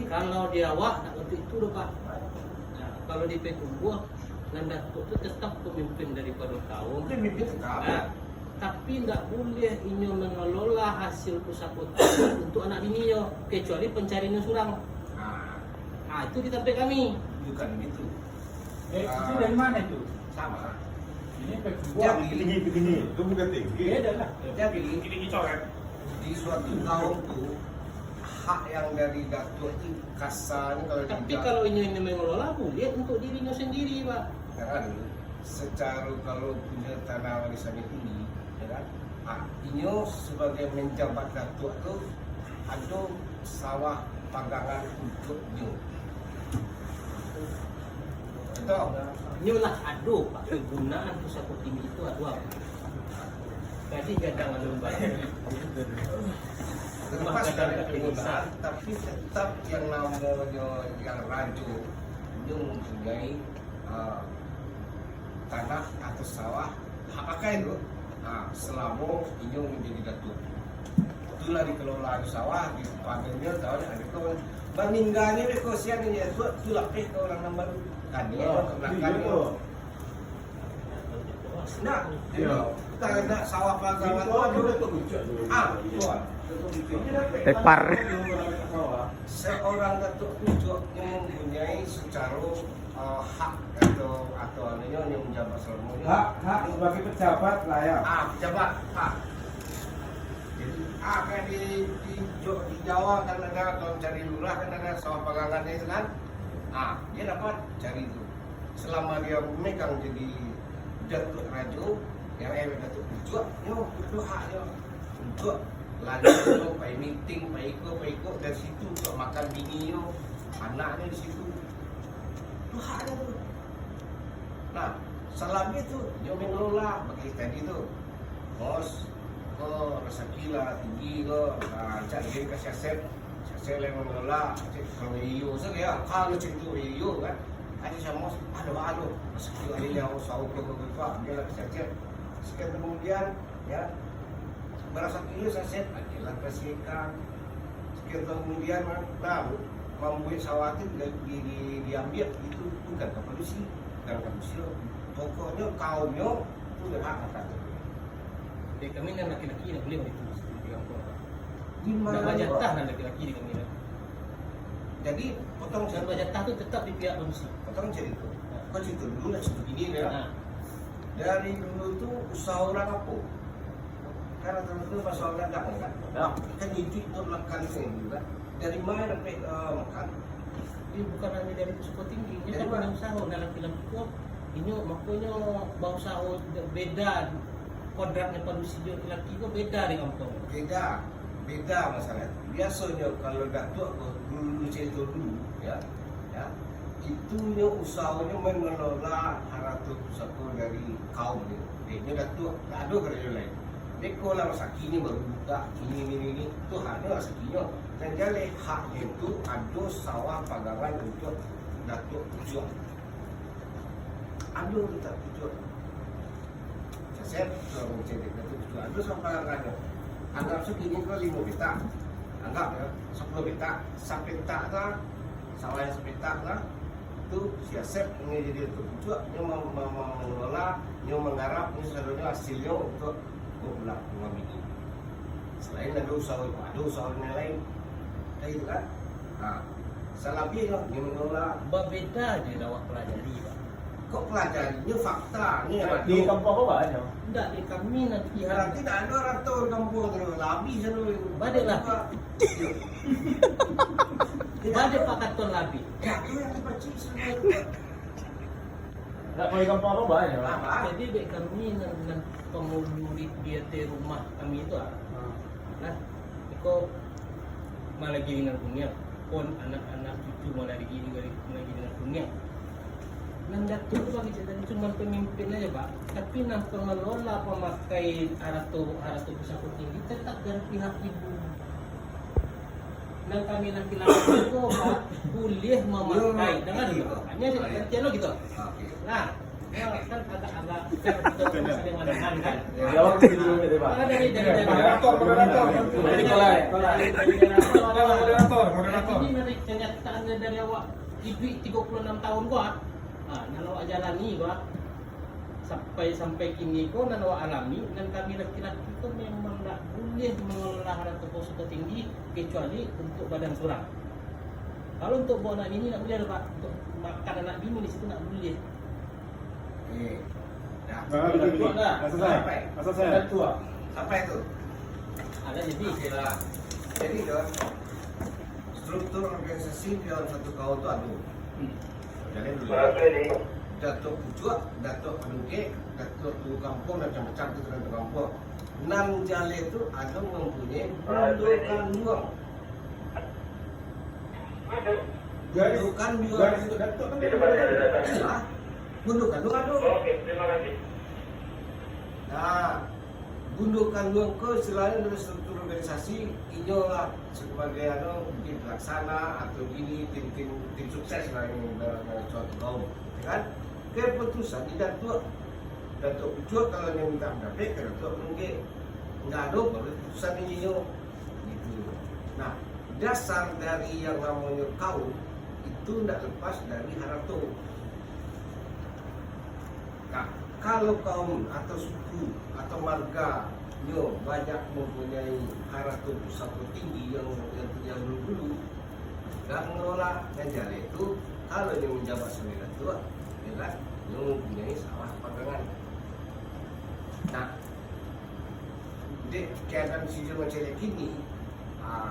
kalau dia awak nak untuk itu loh Pak. Nah, kalau di Petumbuh dan Datuk itu tetap pemimpin daripada kaum. Pemimpin tetap. Nah, tapi tidak boleh inyo mengelola hasil pusaka untuk anak bininya kecuali pencarinya surang. Nah, itu di tempat kami. Bukan gitu. Itu dari mana itu? Sama. Ini Jadi begini. Itu bukan tinggi. beda lah. Jadi Ini coret. di suatu kaum tuh hak yang dari datuk itu kasarnya kalau Tapi tidak- kalau inyo ini mengelola boleh untuk dirinya sendiri Pak. ya kan, secara kalau punya tanah warisan ini, ya kan, inyo sebagai menjabat datuk tuh ada sawah panggangan untuk inyo. Betul. Inyo lah aduh Pak kegunaan pusaka tinggi itu aduh apa? Jadi gadang lembar. Terlepas dari penggunaan, tapi tetap yang namanya yang raju itu mempunyai tanah atau sawah hak pakai itu selama ini menjadi datuk. Itulah dikelola di sawah di panggilnya tahun ada kau meninggalnya deh kau siang ini itu itulah kau orang nomor kan dia kan nah kita ada sawah panggangan itu tuan. Tepar. Seorang datuk pucuk yang mempunyai secara hak atau anunya yang menjabat selama ini. Hak sebagai pejabat lah ya. Pejabat hak. Jadi kan di Jawa kan ada kalau cari lurah kan ada sawah panggangan itu kan. Dia dapat cari itu. Selama dia memegang jadi datuk raju, yang datuk pucuk, itu haknya untuk lagi itu, pai meeting, pai ikut dari situ untuk makan bini yo, anaknya di situ. Itu haknya tu. Nah, selama itu dia mengelola bagi tadi tu. Bos, rezeki lah tinggi ke, cak dia kasih aset, aset yang mengelola, kalau iyo saja, kalau cintu iyo kan, ada sama, aduh, rezeki ada yang usah ke dia lah kasih aset. Sekian kemudian, ya. Berasa kilo saset adalah kasihkan. Sekian kemudian membuat sawah itu diambil itu bukan kepolisi, bukan kepolisi. Pokoknya kaumnya itu udah hak kata. Jadi kami dan laki-laki nak boleh itu di kampung. Di Nak mana? bajatah dan laki-laki di kami. Jadi potong Dan cerita, bajatah itu tetap di pihak manusia. potong cerita. Kau cerita dulu lah cerita ini ya. Nah, Dari dulu tuh usaha orang apa? Karena tentu pas orang dagang kan. Kan itu makan sendiri juga. Dari mana dapat makan? ini bukan hanya dari pusaka tinggi, ini Dari kan mana? punya usaha dan laki-laki kok. Ini makanya bangsa beda kodratnya manusia laki-laki kok beda di kampung. Beda masalah. Biasanya kalau datuk dulu cerita dulu ya, itu usahanya mengelola haratul pusaka dari kaum dia. Dia datuk, tak ada kerja lain. Dia kalau masakinya baru buka ini itu haknya masakinya. Dan dia haknya itu ada sawah panggangan untuk datuk pucuk. Ada kita pucuk. Saya suruh cerita datuk pucuk. Ada sawah panggangannya. Anggap segini ke 5 petak. Anggap ya 10 petak. Sampai petak lah. Sawah yang sepetak lah. Itu siasat ini jadi datuk pucuk. Dia mengelola, dia menggarap, ini seluruhnya hasilnya untuk pulang rumah bini. Selain ada usaha yang lain. Kayak itu kan. Salabi lah, dia mengelola. Berbeda dia awak pelajari Pak. Kok pelajarinya fakta ni Di kampung apa banyak? Tidak di kami nanti nanti tak ada orang tahu kampung terus labi selalu. Badai lah. Ada Pak Katon Labi. Ya, itu yang dipercik semua. Nak kalau di kampung apa banyak? Jadi dek kami dengan pemurid dia di rumah kami itu nah, kau malah gini dengan dunia, pun anak-anak cucu malah gini dengan dunia. Nanda tu bagi cerita cuma pemimpin aja Pak, tapi nak pengelola pemakai aratu pusaka tinggi tetap dari pihak ibu. Dan kami laki-laki itu Pak boleh memakai, dengar dulu. Hanya cerita gitu. Nah, Ya, kan agak-agak kan saling menahan kan. Jawab dulu gitu Pak. Maka dari Moderator. dari Kolai. Moderator. Ini dari kenyataan dari awak hidup 36 tahun gua. Ah, nan awak jalani gua sampai kini kau nan awak alami dan kami laki-laki itu memang tak boleh mengelola harta posko tinggi kecuali untuk badan surang. Kalau untuk bawa anak bini tak boleh Pak. Untuk makan anak bini di situ tak boleh. Nah, Selesai. Tua. sampai itu. Ada jadi Oke lah. Jadi Don, struktur organisasi di dalam satu kaum itu ada. Jadi dulu. Datuk Pucuk, Datuk Aduke, Datuk Tuhu Kampung dan macam-macam itu Datuk Kampung. 6 jale itu ada mempunyai gundukan luang. Gundukan luang itu Datuk kan dia. Gundukan luang ada. Oke, terima kasih. Nah, gundukan luang ke selain dari struktur organisasi, inilah sebagai mungkin pelaksana atau gini tim sukses lah ini dalam suatu kaum, kan? Keputusan di Datuk Pucuk kalau dia minta pendapat ke Datuk mungkin nggak ada baru keputusan ini yo, gitu. Nah, dasar dari yang namanya kaum itu tidak lepas dari harato. Nah, kalau kaum atau suku atau marga nyo banyak mempunyai harato pusako tinggi yang dulu nggak mengelola yang itu kalau dia menjabat sebagai tua, ya kan, dia mempunyai sawah pagangan. Nah, di keadaan si macam kini,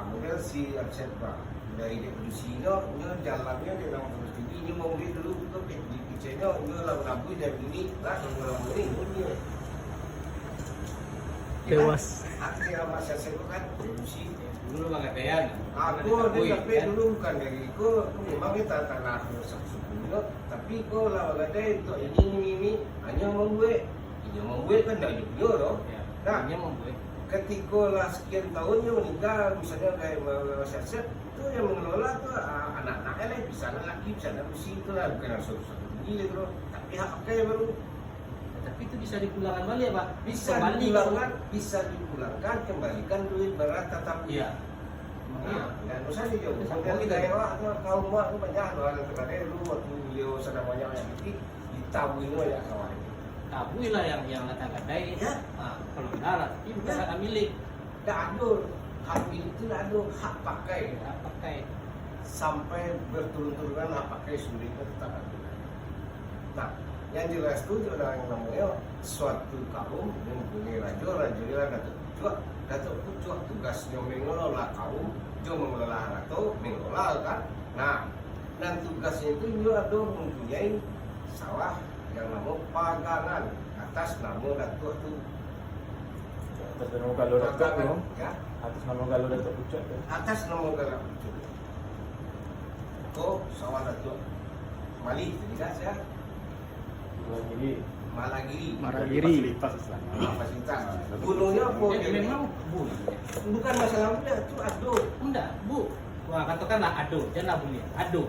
model si absen pak dari depresi nyo jalannya dia nama terus tinggi, dia mau beli dulu untuk di kicenya, dia labu dan gini, lah labu ini. Tewas. Akhirnya masa saya kan depresi. dulu bang Epean. Aku dia tapi dulu bukan dari aku memang kita tanah suku tapi kau lah gadai untuk ini hanya membuat kan dah juga loh. Nah, Hanya membuat. ketika lah sekian tahunnya meninggal misalnya kayak Masyarakat itu yang mengelola tuh anak-anaknya lah bisa anak laki bisa anak usia itu lah bukan satu gila tuh tapi hak pakai baru Tapi itu bisa dipulangkan balik ya Pak? bisa Kembali dipulangkan bisa dipulangkan kembalikan duit berat tetap Iya. dan usah sih jauh kemudian di daerah atau kaum mak itu banyak loh ada terkadang dulu waktu beliau sedang banyak yang ini ditabui banyak sawah ini Tabui lah yang kata-katai. Ya. Kalau darat, ini bukan Ya. hak milik. tidak ada hak milik itu tidak ada hak pakai Hak pakai. sampai berturut-turutan hak pakai sulitnya tetap ada. Nah, yang jelas itu adalah yang namanya suatu kaum yang mempunyai raja Datuk Pucuk tugasnya mengelola kaum, dia mengelola atau mengelola kan. Nah, dan tugasnya itu dia ada mempunyai sawah yang nama pagangan atas nama Datuk itu. Atas nama kalau Datuk tu, Ya, atas nama kalau Datuk Pucuk tu. atas nama Datuk Pucuk. Kau sawah Datuk Mali, jadi kan saya Jadi Malagiri. Maragiri. Fasilitas. Gunungnya apa? Jadi memang bu. Bukan masalah muda, itu ado. Enggak, Bu. Wah, katakanlah ado, jangan boleh. Ado.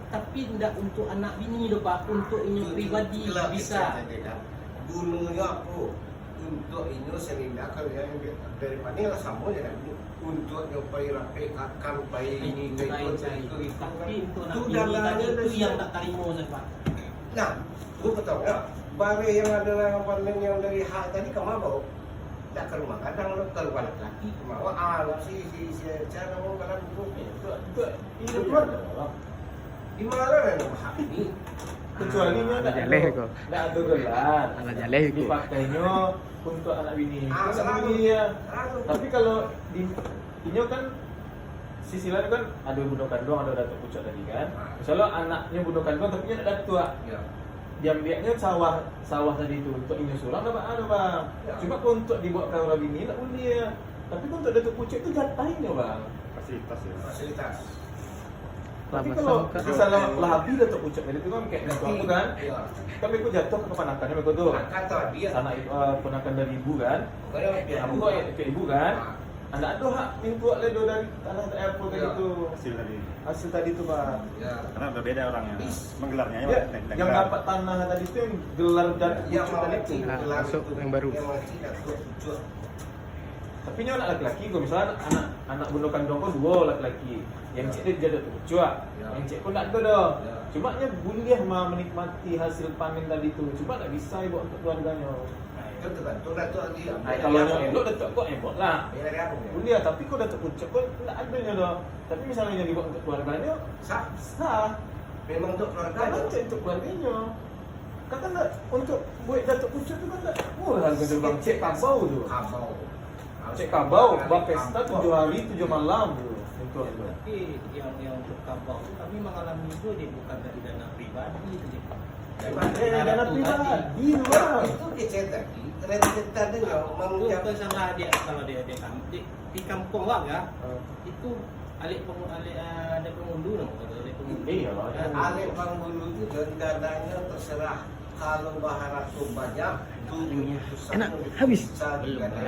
Tapi enggak untuk anak bini loh Pak, untuk ini pribadi Itulah bisa. kita cakap. Gunungnya apa? Untuk ini sehingga kalau yang dari mana lah sama je kan. Untuk nyobai rapi akan bayi ini itu Tapi untuk anak itu bini tadi dalamnya itu yang tak terima saya Pak. Nah, lu betul ya. Bare yang adalah warna yang dari hak tadi kemana bau? Tak ke rumah kadang lu keluar laki kemana? Lah si cara mau kalau Itu keluar. di mana yang hak ini? Kecuali dia Ada jaleh kok. Tak ada gelar. Ada jaleh kok. Dipakainya untuk anak bini. Ah, Anak selalu. bini ya. Selalu. Tapi kalau di ini kan sisi lain kan ada bunuh kandung, ada Datuk Pucuk tadi kan. Misalnya anaknya bunuh kandung tapi dia tak tua. Ya. Diambilnya sawah tadi itu untuk ini sulam dapat ada bang. Ya. Cuma kalau untuk dibuat ke orang bini tak boleh ya. Tapi kalau untuk Datuk Pucuk itu jatahnya bang. Fasilitas. Tapi Selamat kalau sangka. misalnya labi Datuk Pucuk tadi itu kan kayak Datuk aku kan. Ya. Tapi aku jatuh ke keponakannya aku tuh. Kata dia. Anak ponakan dari ibu kan. Pokoknya dia Aku kok ke ibu kan. Anda ada hak minggu ledo dari tanah airport tadi Ya. itu. Hasil tadi itu Pak. Ya. Karena berbeda orangnya. Bis. Menggelarnya Ya, yang dapat tanah tadi itu yang gelar dan Yang pucuk tadi itu. Ah, masuk yang baru. Yang mati datuk pucuk. Tapi ini anak laki-laki kok, misalnya anak bunuh kandung kok dua laki-laki. Yang cik dia ada pucuk, Ya. yang cik pun tak ada dah. Ya. Cuma nya boleh mah menikmati hasil panen tadi itu. Cuma tak bisa ibu untuk keluarganya. Itu kan, tu datuk lagi. Nah, kalau yang elok datuk kok hebat lah. Bayar dari apa? Boleh, tapi kok datuk pucuk kok tak adanya dah. Tapi misalnya yang dibuat untuk keluarganya, Sah. sah. Memang untuk keluarga. Kan cek untuk keluarganya. Kata nak untuk buat datuk pucuk tu kan tak murah harga bang. Cek kabau tu. Kabau. Cek kabau, buat pesta 7 hari 7 malam tu. Untuk tu. Tapi yang untuk kabau itu kami mengalami itu dia bukan dari dana pribadi itu dia. Dana pribadi lah. Itu kecil tadi. Kereta dia Itu mengucap. salah dia kalau dia di kampung lah ya. Itu alik ada pengunduh nama kata alik pengunduh. Iya lah. Alih penghulu itu dan kadangnya terserah. Kalau bahan tu banyak, tu Enak, habis? Bisa digadai.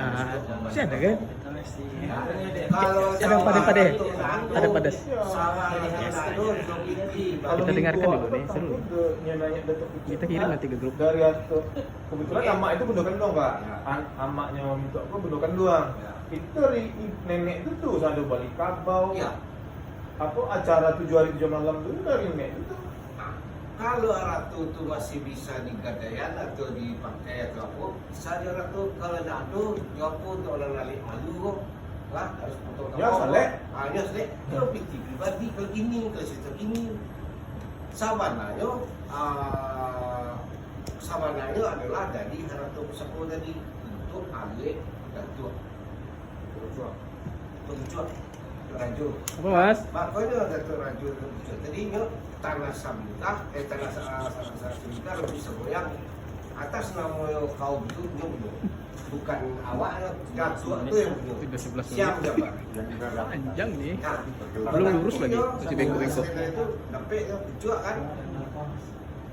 Masih ada kan? Kalau Ada pada-pada. Ada pada. Sawah Kita dengarkan dulu nih, seru. Kita kirim nanti ke grup. Dari atau kebetulan Oke. amak itu bunuh kandung Pak. Ya. Amaknya minta aku bunuh kandung. Ya. Itu dari nenek itu tuh ada balik kabau. Ya. Apa acara 7 hari 7 malam dulu dari nenek itu. Kalau ratu itu masih bisa digadaian atau dipakai atau apa, saja ratu kalau nak tu, apa tu orang nalik malu kok, lah harus potong Ya, saleh. Ya saleh. Kalau piti pribadi kalau ini kalau situ ini, sabananya, sabananya adalah dari ratu pusako tadi untuk alik datuk, tujuh, rajul. Apa Mas? Makanya datuk rajul itu tadinya tanah samita, tanah samita lebih segoyang atas nama kaum itu punya, bukan awak datuk itu yang punya. Sudah 11 menit. Siap jabat. Panjang nih. Nah, Belum lurus lagi, masih bengkok-bengkok. Itu dapat ya pucuk kan.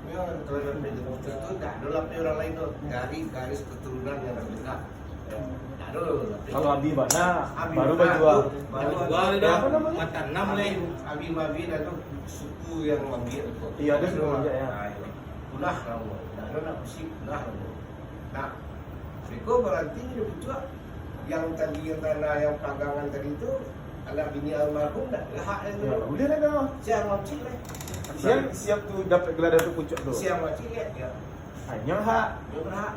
Ya, kalau dapat itu tak ada lapis orang lain tu dari garis keturunan yang terdekat. Tak ada lapis. Kalau Abi banyak, Abi baru banyak berjual. tu, baru Jual ada. dah Apa namanya? mata 6 lain. Abi Mabi itu suku yang Mabi itu. Iya, ada suku Mabi, ya. Punah kamu. Tak ada nak pusing punah kamu. Nah, Riko berarti dia pucuk yang tadi yang tanah yang pagangan tadi itu anak bini almarhum dah hak yang Ya, tu. boleh ada. Siang macam ni. Siap tu dapat gelar datuk pucuk tu. Siang macam ni ya. Hanya hak. Dia berhak.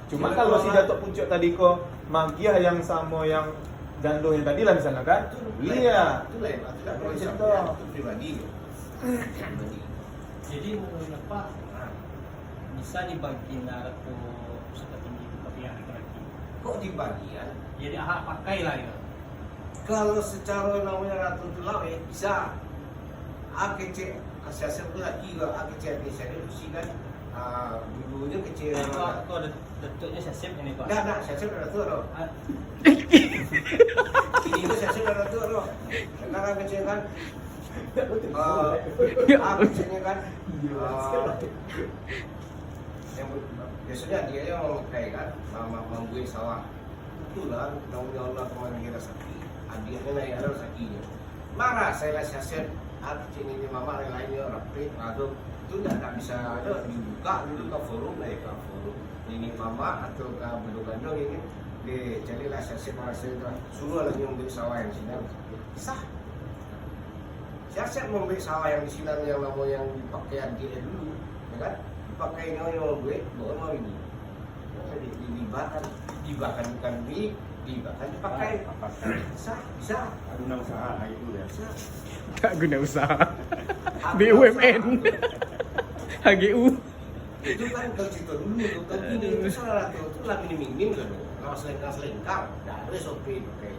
Cuma kalau si datuk pucuk tadi kok magiah yang sama yang jando yang tadi lah misalnya kan. Iya. Itu lain. Itu tak boleh Macam sampai. tu. Itu pribadi. Pribadi. Jadi menurut Pak Nah, bisa dibagi atau seperti itu tapi yang laki-laki. kok dibagi ya? Jadi ahak pakai lah ya. Kalau secara namanya ratu tu lawe bisa. Kecil asal tu lagi juga kecil ni saya mesti kan. Dulunya kecil. Kau datuknya sesep ini Pak. Dah saya dah tu roh. Ah, Ini tu saya dah tu roh. Sekarang kecil kan. Kecilnya kan. Yang biasanya dia yang memakai kan, membuat sawah. Itulah namanya Allah kemana rezeki. Adiknya naik ada rezekinya. Marah saya lah siasat. Kecil ini mama yang lainnya rapi. Atau itu tak bisa ada dibuka dulu ke forum lah ke forum. Ini mama atau ke belum kandung ini dia carilah siasat masa itu suruh lagi membuat sawah yang sinar. Sah. Siasat membuat sawah yang di sinar yang lama yang dipakai dia dulu, ya kan? Dipakai yang membuat baru mau ini. Dibakar bukan mie, dibakar dipakai. Bisa. Guna usaha itu ya. Bisa. Tak guna usaha. BUMN. HGU. Itu kan kalau cerita dulu tuh kan ini itu salah tuh itu lagi minim kan, kalau selengkar, dah ada SOP pakai.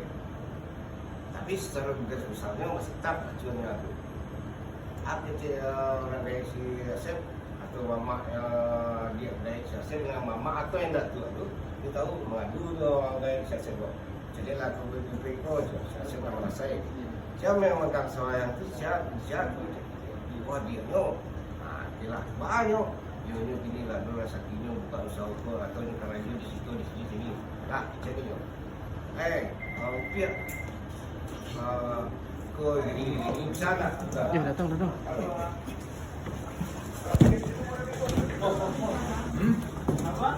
Tapi secara garis besarnya masih tetap acuannya itu. Apa orang dari si Asep atau mama dia dari si Asep dengan mama atau yang datuk itu dia tahu mengadu tu orang dari si Asep. Jadi lah aku berpikir je, si Asep nama saya. Siapa yang megang sawah yang tu siapa wah dia no. Nah, itulah banyak. Dia gini lah, dulu sakinya buka usaha ukur atau yang kerja di situ di sini. Nah, jadi yo. Rupiah ke ini bisa nggak? Datang. Apa?